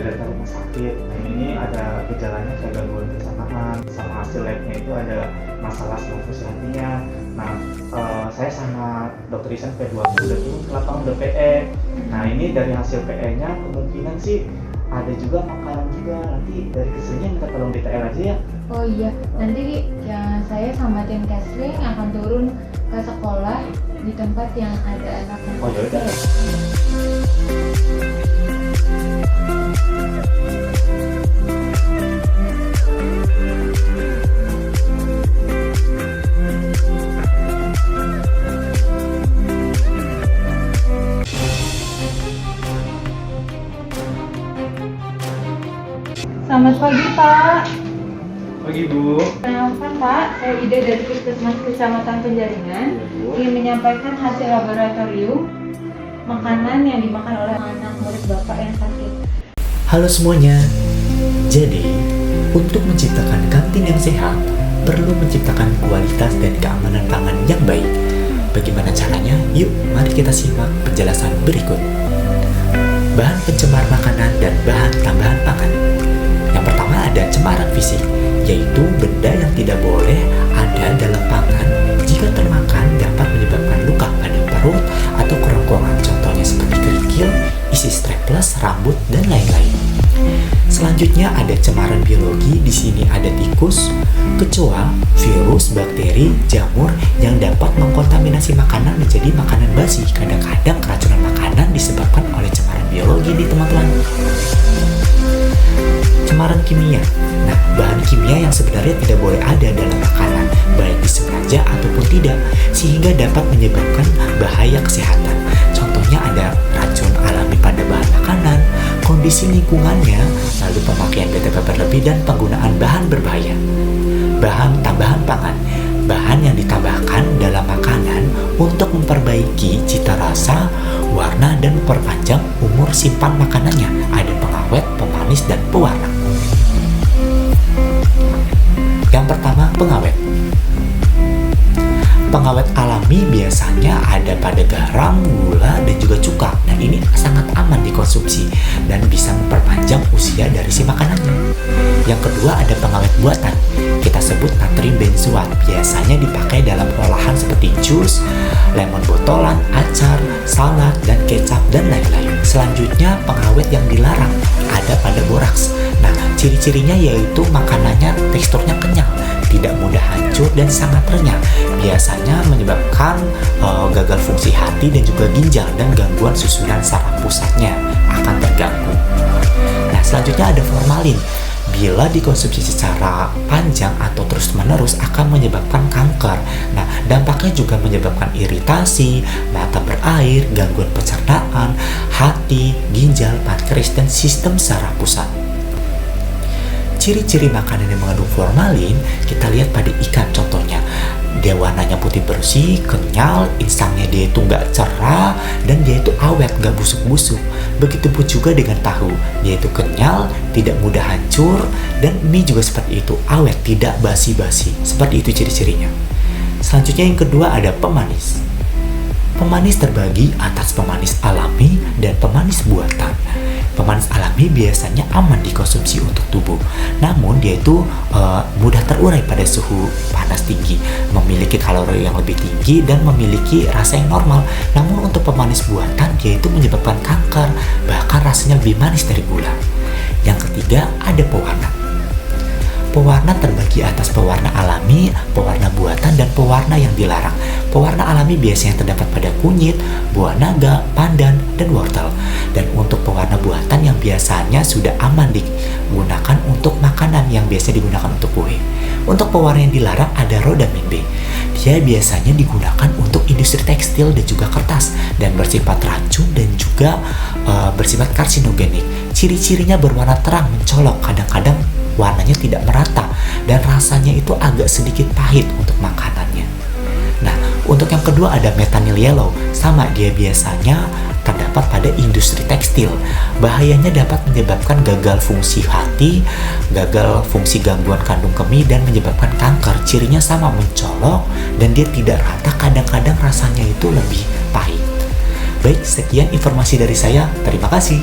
data rumah sakit. Nah ini ada gejalanya kayak gangguan pencernaan, sama hasil labnya itu ada masalah selaf hatinya. Nah saya sama dokter Isan P2 udah turun ke lapangan udah PE. Nah ini dari hasil PE-nya kemungkinan sih ada juga makanan juga, nanti dari keselnya minta tolong DTL aja ya. Oh iya, nanti ya, saya sama tim Kesling akan turun ke sekolah di tempat yang ada anak yang Oh yaudah. Selamat pagi Pak. Pagi Bu. Kenalkan Pak, saya Ida dari Puskesmas Kecamatan Penjaringan ingin menyampaikan hasil laboratorium makanan yang dimakan oleh anak murid Bapak yang sakit. Halo semuanya. Jadi, untuk menciptakan kantin yang sehat, perlu menciptakan kualitas dan keamanan pangan yang baik. Bagaimana caranya? Yuk, mari kita simak penjelasan berikut. Bahan pencemar makanan dan bahan tambahan pangan. Yang pertama ada cemaran fisik, yaitu benda yang tidak boleh ada dalam pangan. Jika termakan dapat menyebabkan luka pada perut atau kerongkongan, contohnya seperti kerikil, isi strapless, rambut, dan lain-lain. Selanjutnya ada cemaran biologi. Di sini ada tikus, kecoa, virus, bakteri, jamur yang dapat mengkontaminasi makanan menjadi makanan basi. Kadang-kadang keracunan makanan disebabkan oleh cemaran biologi nih teman-teman. Cemaran kimia. Nah, bahan kimia yang sebenarnya tidak boleh ada dalam makanan, baik disengaja ataupun tidak, sehingga dapat menyebabkan bahaya kesehatan. Contohnya ada racun alami pada bahan makanan, kondisi lingkungannya, lalu pemakaian BTP berlebih, dan penggunaan bahan berbahaya. Bahan tambahan pangan. Bahan yang ditambahkan dalam makanan untuk memperbaiki cita rasa, warna, dan memperpanjang umur simpan makanannya. Ada pengawet, pemanis, dan pewarna. Yang pertama, pengawet. Pengawet alami biasanya ada pada garam, gula, dan juga cuka. Nah, ini sangat aman dikonsumsi dan bisa memperpanjang usia dari si makanannya. Yang kedua ada pengawet buatan. Kita sebut natrium benzoat. Biasanya dipakai dalam olahan seperti jus, lemon botolan, acar, salad, dan kecap, dan lain-lain. Selanjutnya pengawet yang dilarang ada pada boraks. Nah, ciri-cirinya yaitu makanannya teksturnya kenyal, tidak mudah hancur, dan sangat renyah. Biasanya menyebabkan gagal fungsi hati dan juga ginjal, dan gangguan susunan saraf pusatnya akan terganggu. Nah, selanjutnya ada formalin. Bila dikonsumsi secara panjang atau terus-menerus akan menyebabkan kanker. Nah, dampaknya juga menyebabkan iritasi, mata berair, gangguan pencernaan, hati, ginjal, pankreas, dan sistem saraf pusat. Ciri-ciri makanan yang mengandung formalin kita lihat pada ikan, contohnya dia warnanya putih bersih, kenyal, insangnya dia itu nggak cerah, dan dia itu awet, nggak busuk-busuk. Begitupun juga dengan tahu, dia itu kenyal, tidak mudah hancur, dan mie juga seperti itu, awet, tidak basi-basi. Seperti itu ciri-cirinya. Selanjutnya yang kedua ada pemanis. Pemanis terbagi atas pemanis alami dan pemanis buatan. Pemanis alami biasanya aman dikonsumsi untuk tubuh, namun dia itu mudah terurai pada suhu panas tinggi, memiliki kalori yang lebih tinggi, dan memiliki rasa yang normal. Namun untuk pemanis buatan, dia itu menyebabkan kanker, bahkan rasanya lebih manis dari gula. Yang ketiga ada pewarna. Pewarna terbagi atas pewarna alami, pewarna buatan, dan pewarna yang dilarang. Pewarna alami biasanya terdapat pada kunyit, buah naga, pandan, dan wortel. Dan untuk pewarna buatan yang biasanya sudah aman digunakan untuk makanan yang biasa digunakan untuk kue. Untuk pewarna yang dilarang ada rhodamin B. Dia biasanya digunakan untuk industri tekstil dan juga kertas, dan bersifat racun dan juga bersifat karsinogenik. Ciri-cirinya berwarna terang, mencolok, kadang-kadang warnanya tidak merata, dan rasanya itu agak sedikit pahit untuk makanannya. Nah, untuk yang kedua ada methanol yellow. Sama, dia biasanya terdapat pada industri tekstil. Bahayanya dapat menyebabkan gagal fungsi hati, gagal fungsi gangguan kandung kemih, dan menyebabkan kanker. Cirinya sama, mencolok, dan dia tidak rata, kadang-kadang rasanya itu lebih pahit. Baik, sekian informasi dari saya. Terima kasih.